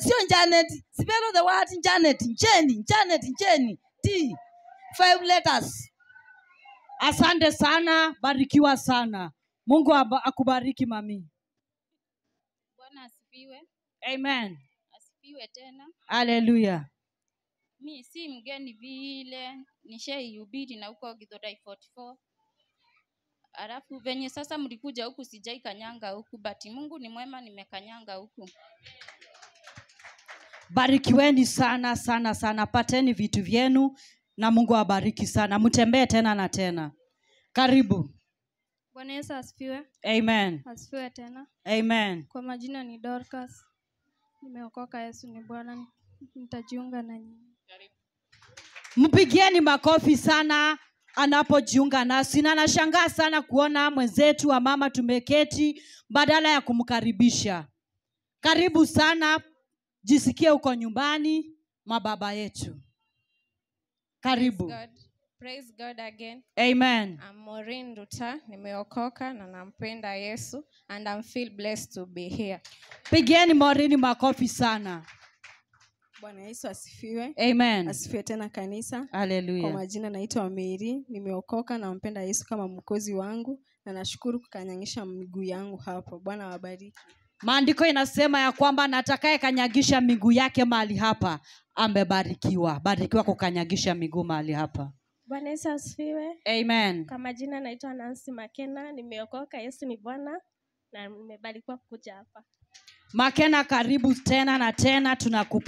Sio Janet. Spell the word Janet. Jenny. T. 5 letters. Asante sana, barikiwa sana. Mungu akubariki mami. Bwana asifiwe. Amen. Asifiwe tena. Hallelujah. Mi si mgeni vile, nishaihubiri na huko Githurai 44. Alafu venye sasa mlikuja huku sijai kanyanga huku, but Mungu ni mwema, nimekanyanga huku. Barikiweni sana sana sana, pateni vitu vyenu na Mungu awabariki sana. Mtembee tena na tena. Karibu. Bwana Yesu asifiwe. Amen. Asifiwe tena. Amen. Kwa majina ni Dorcas. Nimeokoka, Yesu ni Bwana. Nitajiunga na nyinyi. Mpigieni makofi sana anapojiunga nasi. Na nashangaa sana kuona mwenzetu wa mama tumeketi badala ya kumkaribisha. Karibu sana, jisikie uko nyumbani mababa yetu. Karibu. Praise God again. Amen. I'm Maureen Ruta, nimeokoka na nampenda Yesu and I'm feel blessed to be here. Pigieni Maureen makofi sana. Bwana Yesu asifiwe. Amen. Asifiwe tena kanisa. Hallelujah. Kwa majina naitwa Mary, nimeokoka na nampenda Yesu kama mwokozi wangu na nashukuru kukanyangisha miguu yangu hapo. Bwana wabariki. Maandiko inasema ya kwamba natakaye kanyagisha miguu yake mahali hapa amebarikiwa. Barikiwa kukanyagisha miguu mahali hapa. Bwana Yesu asifiwe. Amen. Kwa majina naitwa Nancy Makena, nimeokoka, Yesu ni Bwana na nimebarikiwa kuja hapa. Makena, karibu tena na tena, tunakupa